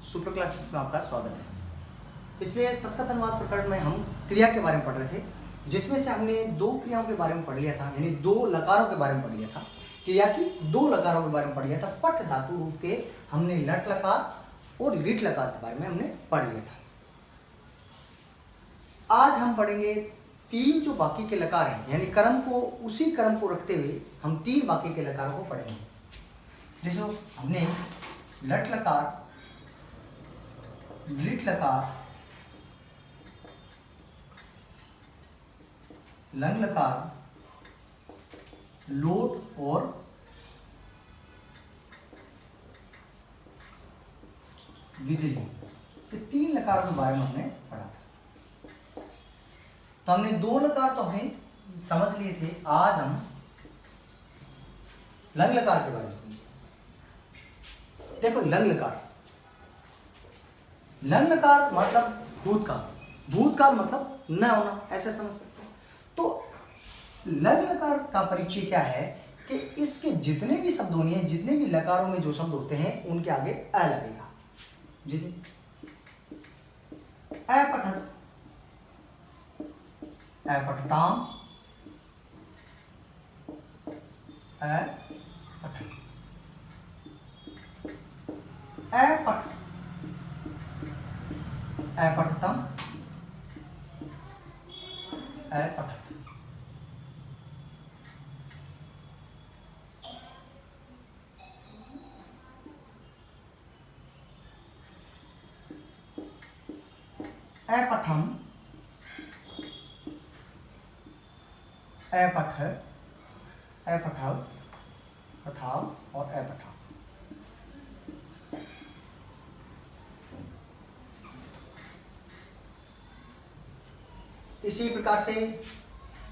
Super classes में आपका स्वागत है। पिछले संस्कृत अनुवाद प्रकरण में हम क्रिया के बारे में पढ़ रहे थे, जिसमें से हमने दो क्रियाओं के बारे में पढ़ लिया था, यानी दो लकारों के बारे में पढ़ लिया था। क्रिया की दो लकारों के बारे में पढ़ लिया था। पठ धातु रूप के हमने लट लकार और रीट लकार के बारे में हमने पढ़ लिया था। आज हम पढ़ेंगे तीन जो बाकी के लकार हैं, यानी क्रम को उसी क्रम को रखते हुए हम तीन बाकी के लकारों को पढ़ेंगे। जैसे हमने लट लकार, लीट लकार, लंग लकार, लोट और विधिली, ये तीन लकारों के बारे में हमने पढ़ा था। तो हमने दो लकार तो हमने समझ लिए थे। आज हम लंग लकार के बारे में समझेंगे। देखो, लंग लकार, लंग लकार मतलब भूतकाल, भूतकाल मतलब न होना, ऐसे समझ सकते हो। तो लंग लकार का परिचय क्या है कि इसके जितने भी शब्द होने हैं, जितने भी लकारों में जो शब्द होते हैं उनके आगे अ लगेगा। जैसे अपठत, अपठताम, अपठत, अपठ, अपठतम, अपठत। अपठम, अपठ, अपठाव, पठाव और अपठाव। इसी प्रकार से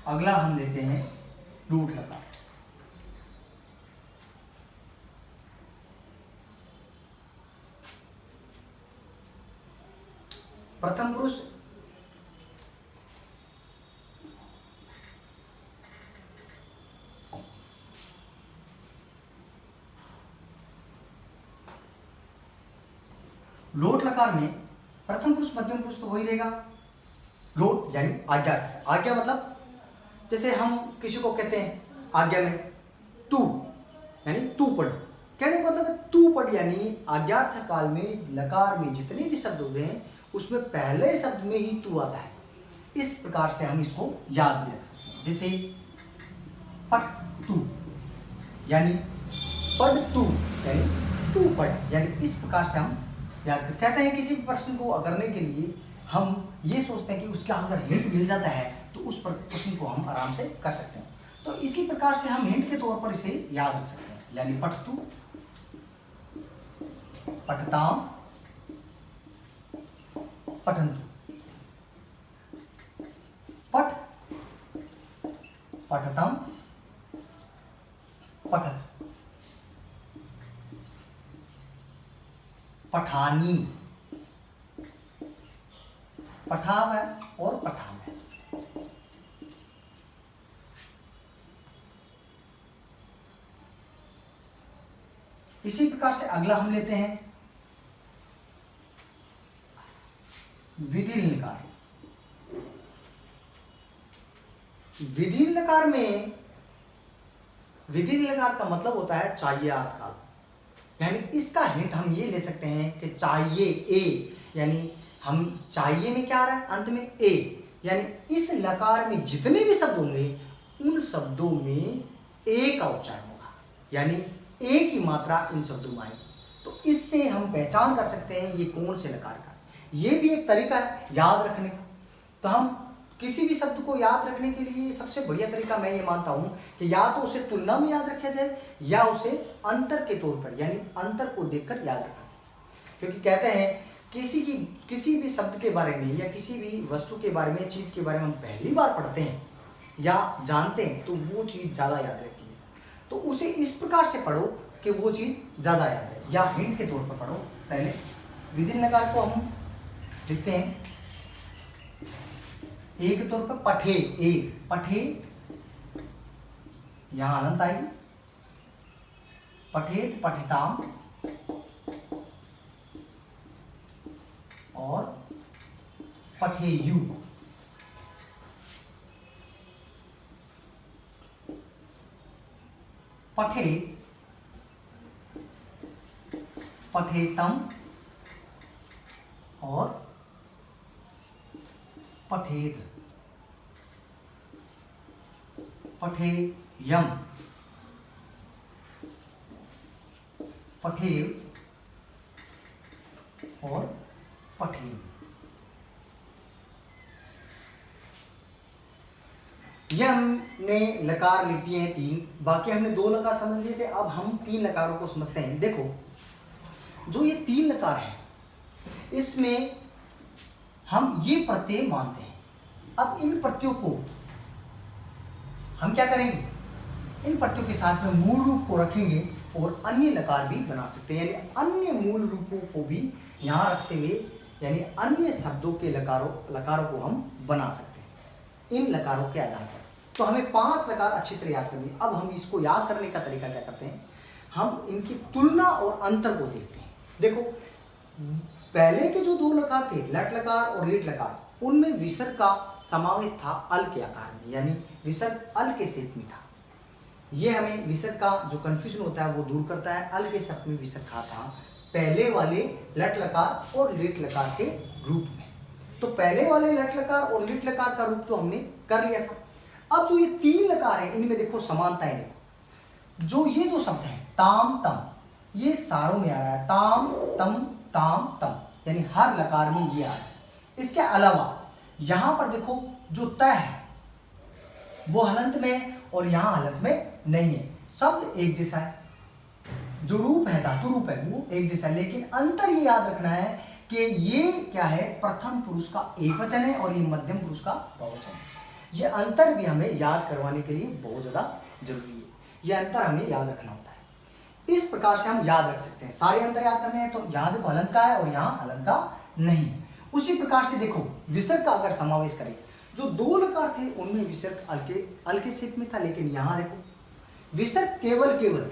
अगला हम लेते हैं लूट लकार। प्रथम पुरुष लोट लकार में प्रथम पुरुष मध्यम पुरुष तो वही रहेगा। लोट यानी आज्ञा, आज्ञा मतलब जैसे हम किसी को कहते हैं आज्ञा में तू, यानी तू पढ़, कहने का मतलब है तू पढ़, यानी आज्ञार्थ काल में लकार में जितने भी शब्द होते हैं उसमें पहले शब्द में ही तू आता है। इस प्रकार से हम इसको याद भी रख सकते हैं। जैसे पढ़ तू, यानी पढ़ तू, यानी तू पढ़, यानी इस प्रकार से हम याद कर। कहते हैं किसी भी प्रश्न को करने के लिए हम ये सोचते हैं कि उसका अगर हिंट मिल जाता है तो उस प्रश्न को हम आराम से कर सकते हैं। तो इसी प्रकार से हम हिंट के तौर पर इसे याद रख सकते हैं, यानी पठतु, पठताम, पठन्तु, पठ, पठतम, पठत, पठानी, पठाव है और पठान है। इसी प्रकार से अगला हम लेते हैं विधिल लकार। विधिल लकार में, विधिल लकार का मतलब होता है चाहिए अर्थकाल, यानी इसका हिंट हम ये ले सकते हैं कि चाहिए ए, यानी हम चाहिए में क्या आ रहा है, अंत में ए, यानी इस लकार में जितने भी शब्द होंगे उन शब्दों में ए का उच्चारण होगा, यानी ए की मात्रा इन शब्दों में आएगी। तो इससे हम पहचान कर सकते हैं ये कौन से लकार का। ये भी एक तरीका है याद रखने का। तो हम किसी भी शब्द को याद रखने के लिए सबसे बढ़िया तरीका मैं ये मानता हूं कि या तो उसे तुलना में याद रखा जाए या उसे अंतर के तौर पर, यानी अंतर को देखकर याद रखा जाए। क्योंकि कहते हैं किसी भी शब्द के बारे में या किसी भी वस्तु के बारे में, चीज के बारे में हम पहली बार पढ़ते हैं या जानते हैं तो वो चीज ज्यादा याद रहती है। तो उसे इस प्रकार से पढ़ो कि वो चीज ज्यादा याद है, या हिंट के तौर पर पढ़ो। पहले विधिल लकार को हम लिखते हैं ए के तौर पर पठे, ए पठे, यहां अनंत आएगी, पठेत, पठिताम, और पठेयु। पठे, पठेतम और पठेद, पठेयम, पठेव और पठेव। यह हमने लकार लिख दिए हैं 3, बाकी हमने 2 लकार समझ लिए थे। अब हम 3 लकारों को समझते हैं। देखो, जो ये 3 लकार है, इसमें हम ये प्रत्यय मानते हैं। अब इन प्रत्ययों को हम क्या करेंगे, इन प्रत्ययों के साथ में मूल रूप को रखेंगे और अन्य लकार भी बना सकते हैं, यानी अन्य मूल रूपों को भी यहाँ रखते हुए, यानी अन्य शब्दों के लकारों को हम बना सकते हैं इन लकारों के आधार पर। तो हमें 5 लकार अच्छी तरह याद करनी है। अब हम इसको याद करने का तरीका क्या करते हैं, हम इनकी तुलना और अंतर को देखते हैं। देखो, पहले के जो 2 लकार थे, लट लकार और लीट लकार, उनमें विसर्ग का समावेश था अल के आकार में, यानी विसर्ग अल के शेप में था। ये हमें विसर्ग का जो कंफ्यूजन होता है वो दूर करता है। अल के शब्द में विसर्ग था पहले वाले लट लकार और लीट लकार के रूप में। तो पहले वाले लट लकार और लीट लकार का रूप तो हमने कर लिया था। अब जो ये 3 लकार है, इनमें देखो समानताएं देखो। जो ये 2 शब्द हैं ताम तम, ये सारों में आ रहा है, ताम तम ताम तम, यानी हर लकार में ये आ रहा है। इसके अलावा यहां पर देखो, जो त है वो हलंत में और यहां हलंत में नहीं है, शब्द एक जैसा है। जो रूप है, धातु रूप है, वो एक जैसा है, लेकिन अंतर ये याद रखना है कि ये क्या है, प्रथम पुरुष का एकवचन है और ये मध्यम पुरुष का बहुवचन है। ये अंतर भी हमें याद करवाने के लिए बहुत ज्यादा जरूरी है। ये अंतर हमें याद रखना होता है। इस प्रकार से हम याद रख सकते हैं। सारे अंतर याद करने हैं, तो यहाँ देखो हलंत का है और यहाँ हलंत का नहीं है। उसी प्रकार से देखो, विसर्ग का अगर समावेश करें, जो 2 लकार थे उनमें विसर्ग अल के शेप में था, लेकिन यहाँ देखो विसर्ग केवल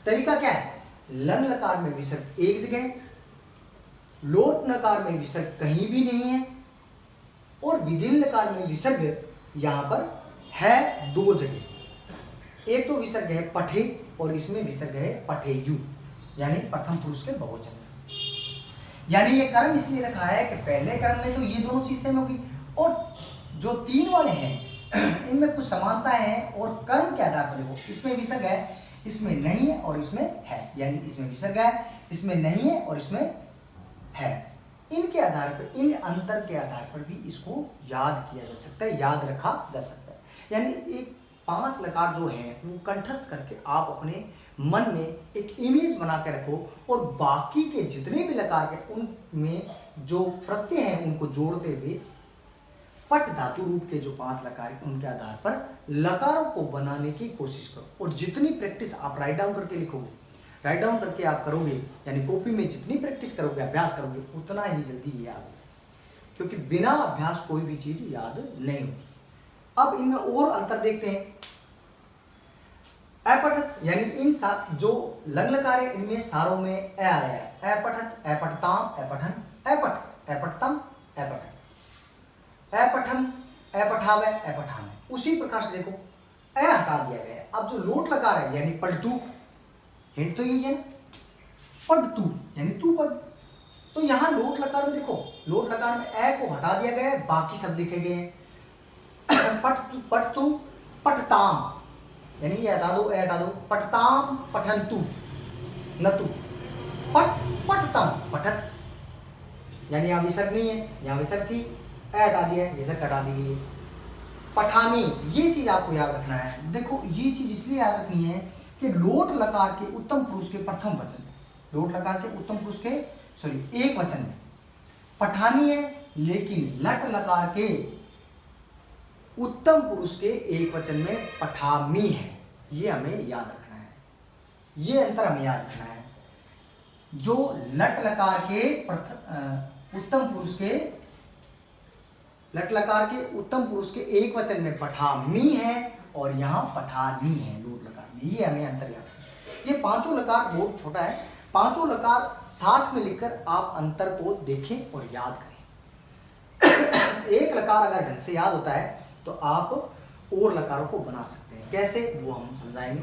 तरीका क्या है, लं लकार में विसर्ग एक जगह, लोट लकार में विसर्ग कहीं भी नहीं है, और विधिन लकार में विसर्ग यहाँ पर है 2 जगह। एक तो विसर्ग है पठे और इसमें विसर्ग है पठेयु, यानी प्रथम पुरुष के बहुवचन। यानी ये कर्म इसलिए रखा है कि पहले कर्म में तो ये दोनों चीज सेम होगी, और जो 3 वाले हैं इनमें कुछ समानताएं हैं, और कर्म के आधार पर देखो, इसमें विसर्ग है, इसमें नहीं है और इसमें है, यानी इसमें विसर्ग है, इसमें नहीं है और इसमें है। इनके आधार पर, इन अंतर के आधार पर भी इसको याद किया जा सकता है, याद रखा जा सकता है। यानी एक 5 लकार जो है वो कंठस्थ करके आप अपने मन में एक इमेज बना के रखो, और बाकी के जितने भी लकार के उनमें जो प्रत्यय हैं उनको जोड़ते हुए पट धातु रूप के जो 5 लकार हैं उनके आधार पर लकारों को बनाने की कोशिश करो। और जितनी प्रैक्टिस आप राइट डाउन करके लिखोगे, राइट डाउन करके आप करोगे, यानी कॉपी में जितनी प्रैक्टिस करोगे, अभ्यास करोगे, उतना ही जल्दी ये याद होगा, क्योंकि बिना अभ्यास कोई भी चीज याद नहीं होती। अब इनमें और अंतर देखते हैं। अपठत, यानी इन जो लंग लकार है इनमें सारों में ए आया है। अपठत, अपठताम, अपठन, अपठ, अपठतम, अपठन, अपठम, अपठावे, अपठामे। उसी प्रकार से देखो ए हटा दिया गया है। अब जो लोट लकार है, यानी पलटू, हिंट तो यही है ना, पढ़तू यानी तू पढ़। तो यहाँ लोट लकार में देखो, लोट लकार में ए को हटा दिया गया है, बाकी सब लिखे गए हैं। पढ़तू, पठताम, यानी ये हटा दो, ए हटा दो, पठताम, पठंतु, नतु, पठ, पठतम, पठत, यानी यहाँ विसर्ग नहीं है, यहाँ विसर्ग थी, ए हटा दिया है, विसर्ग हटा दी गई है। पठानी, ये चीज आपको याद रखना है। देखो ये चीज इसलिए याद रखनी है कि लोट लकार के उत्तम पुरुष के प्रथम वचन में, लोट लकार के उत्तम पुरुष के एक वचन में पठानी है, लेकिन लट लकार के उत्तम पुरुष के एक वचन में पठामी है। ये हमें याद रखना है, ये अंतर हमें याद रखना है। जो लट लकार के उत्तम पुरुष के, लट लकार के उत्तम पुरुष के एक वचन में पठामी है और यहाँ पठानी है लोट लकार में। ये हमें अंतर याद है। ये 5 लकार बहुत छोटा है, पांचों लकार साथ में लिखकर आप अंतर को देखें और याद करें। एक लकार अगर ढंग से याद होता है तो आप और लकारों को बना सकते हैं। कैसे, वो हम समझाएंगे।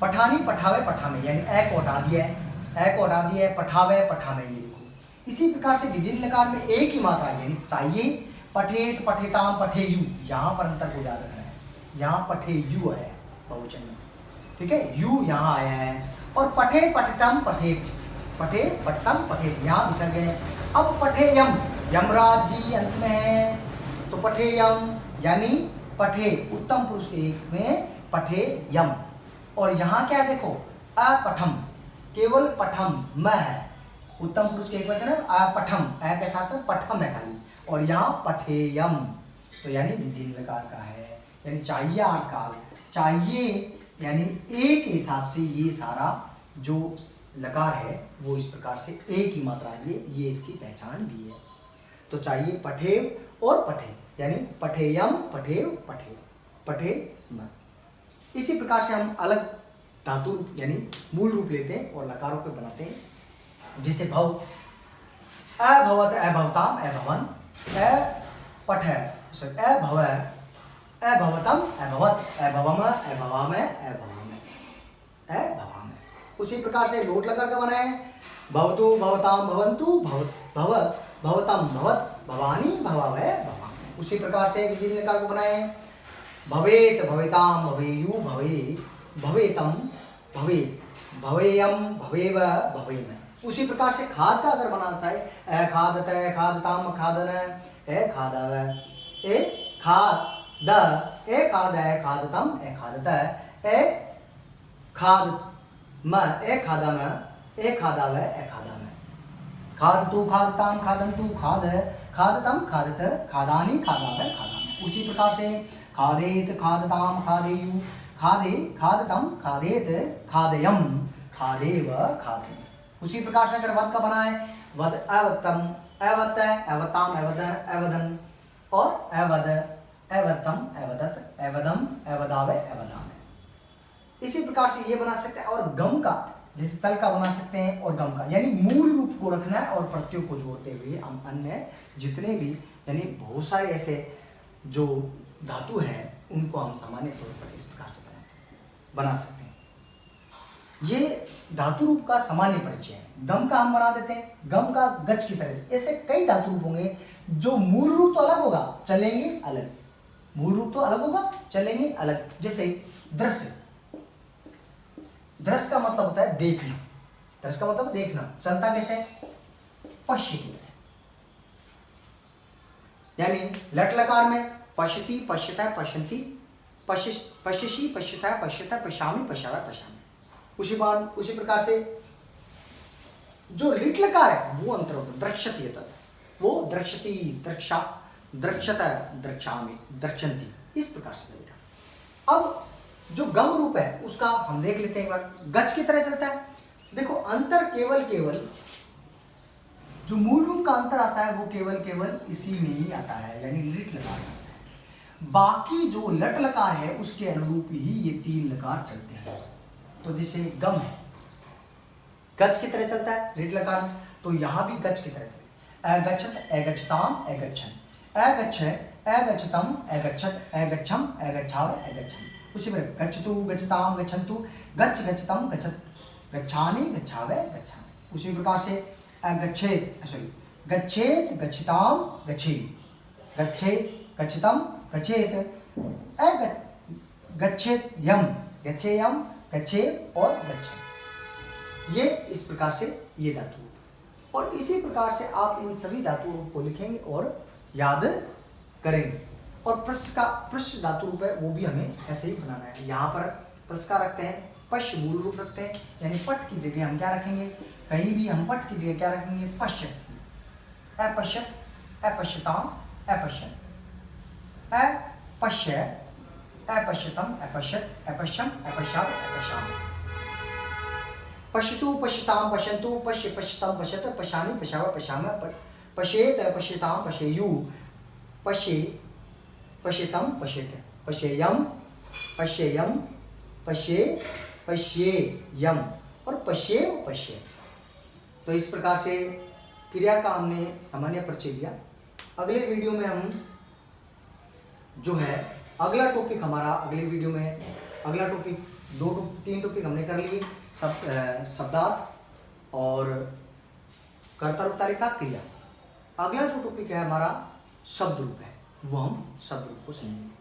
पठानी पठावे पठामे, यानी ए को हटा दिया है, ए को हटा दिया है, पठावे पठामे, ये देखो। इसी प्रकार से विधिल लकार में एक ही मात्रा यानी चाहिए, पठेत पठेताम पठेयु, यहाँ पर अंतर को याद रखना है। यहाँ पठेयु है बहुवचन में, ठीक है, यू यहाँ आया है। और पठे पठितम पठेत, पठे पठितम पठेत, यहाँ विसर्ग है। अब पठेयम, यमराज जी अंत में है, तो पठेयम यानी पठे, उत्तम पुरुष के एक में पठेयम। और यहाँ क्या है देखो, अपठम, केवल पठम म है, उत्तम पुरुष के एक वचन है, अपठम, ए के साथ में पठम है खाली, और यहाँ पठेयम, तो यानी विधिल लकार का है, यानी चाहिए काल, चाहिए यानी एक के हिसाब से ये सारा जो लकार है वो इस प्रकार से एक ही मात्रा है, ये इसकी पहचान भी है। तो चाहिए पठेव और पठे, यानी पठेयम पठेव पठे, पठे म। इसी प्रकार से हम अलग धातु यानी मूल रूप लेते हैं और लकारों पे बनाते हैं। जैसे भव, अभवत अभवताम अभवन, पठ अभव अभवतम अभवत, अभवम अभवाम अभवाम अभवाम। उसी प्रकार से लोट लकार का बना है, भवतु भवताम भवन्तु भव भवतम भवत भवानी भवावय भवाम। उसी प्रकार से विधिल लकार को बनाए, भवेत भवेताम भवेयु भवे भवेतम भवेत भवेयम भवेव भवेम। उसी प्रकार से खाद का अगर बनाना चाहे, खादत खादताम खादन ए खादव ए खाद द ए खाद है खादतम ए खादत ए खाद म ए खादम ए खादाव ए खादाम, खादतु खादताम खादन्तु खाद खादतम खादत खादानी खादाव खादाम। उसी प्रकार से खादेत खादताम खादेयु खादे खादतम खादेत खादयम खादेव खादे। उसी प्रकार से अगर वद का बना है, वद अवतम अवत अवताम अवदन अवदन, और अवद अवतम अवदत अवदम अवदावे अवदाम। इसी प्रकार से ये बना सकते हैं। और गम का, जैसे चल का बना सकते हैं, और गम का यानी मूल रूप को रखना है और प्रत्ययों को जोड़ते हुए हम अन्य जितने भी यानी बहुत सारे ऐसे जो धातु हैं उनको हम सामान्य तौर पर इस प्रकार से बना सकते हैं। ये धातु रूप का सामान्य परिचय है। गम का हम बना देते हैं, गम का गच की तरह। ऐसे कई धातु रूप होंगे जो मूल रूप तो अलग होगा, चलेंगे अलग, मूल रूप तो अलग होगा, चलेंगे अलग। जैसे दृश्य, दृश्य का मतलब होता है देखना, दृश्य का मतलब देखना, चलता कैसे है, पश्य की तरह। यानी लट लकार में पश्यति पश्यता पश्यन्ति पश्यसि पश्यता पश्यता पश्यामि पश्यावः पश्यामि। उसी प्रकार से जो लिट लकार है वो अंतर होता है, द्रक्ष्यति होता है, वो द्रक्ष्यति द्रक्षा द्रक्षत द्रक्षामि द्रक्षन्ति, इस प्रकार से चलेगा। अब जो गम रूप है उसका हम देख लेते हैं एक बार। गच की तरह चलता है, देखो अंतर केवल जो मूल रूप का अंतर आता है वो केवल इसी में ही आता है, यानी लिट लकार आता है। बाकी जो लट लकार है उसके अनुरूप ही ये तीन लकार चलते हैं। तो जैसे गम है, गच की तरह चलता है लिट लकार में, तो यहाँ भी गच की तरह चले, अगच्छत अगच्छताम अगच्छन, अगच्छ अगच्छतम अगच्छत अगच्छम अगच्छाव अगच्छन। उसी प्रकार गच्छतु गच्छताम गच्छन्तु गच्छ गच्छतम गच्छत गच्छानि गच्छावे गच्छामि। उसी प्रकार से गच्छेत गच्छेत गच्छताम गच्छेत् गच्छेत गच्छतम गच्छेत गच्छेत यम गच्छेयम गच्छेत और गच्छेत। ये इस प्रकार से ये धातु, और इसी प्रकार से आप इन सभी धातु रूप को लिखेंगे और याद करेंगे। और प्रश्न धातु रूप है वो भी हमें ऐसे ही बनाना है। यहाँ पर प्रश्न का रखते हैं, पश्य मूल रूप रखते हैं, यानी पट की जगह हम क्या रखेंगे, कहीं भी हम पट की जगह क्या रखेंगे, पश्य, अपश्यत अपश्यताम अपश्यन, अपश्य अपश्यतम अपश्यत अपश्यम अपश्याव अपश्यामि। पश्यतु पश्यताम पश्यन्तु पश्य पश्यतम पश्यत पश्यानि पश्याव पश्यामः पश्येत पश्यताम पश्येयु पश्ये पश्यतम पश्येत पश्येयम पश्येयम पश्ये पश्येयम और पश्येव पश्येव। तो इस प्रकार से क्रिया का हमने सामान्य परिचय दिया। अगले वीडियो में हम जो है अगला टॉपिक हमारा, अगले वीडियो में अगला टॉपिक 3 टॉपिक हमने कर लिए, शब्दार्थ और कर्ता रूप तालिका क्रिया। अगला जो टॉपिक है हमारा शब्द रूप है, वो हम शब्द रूप को समझेंगे।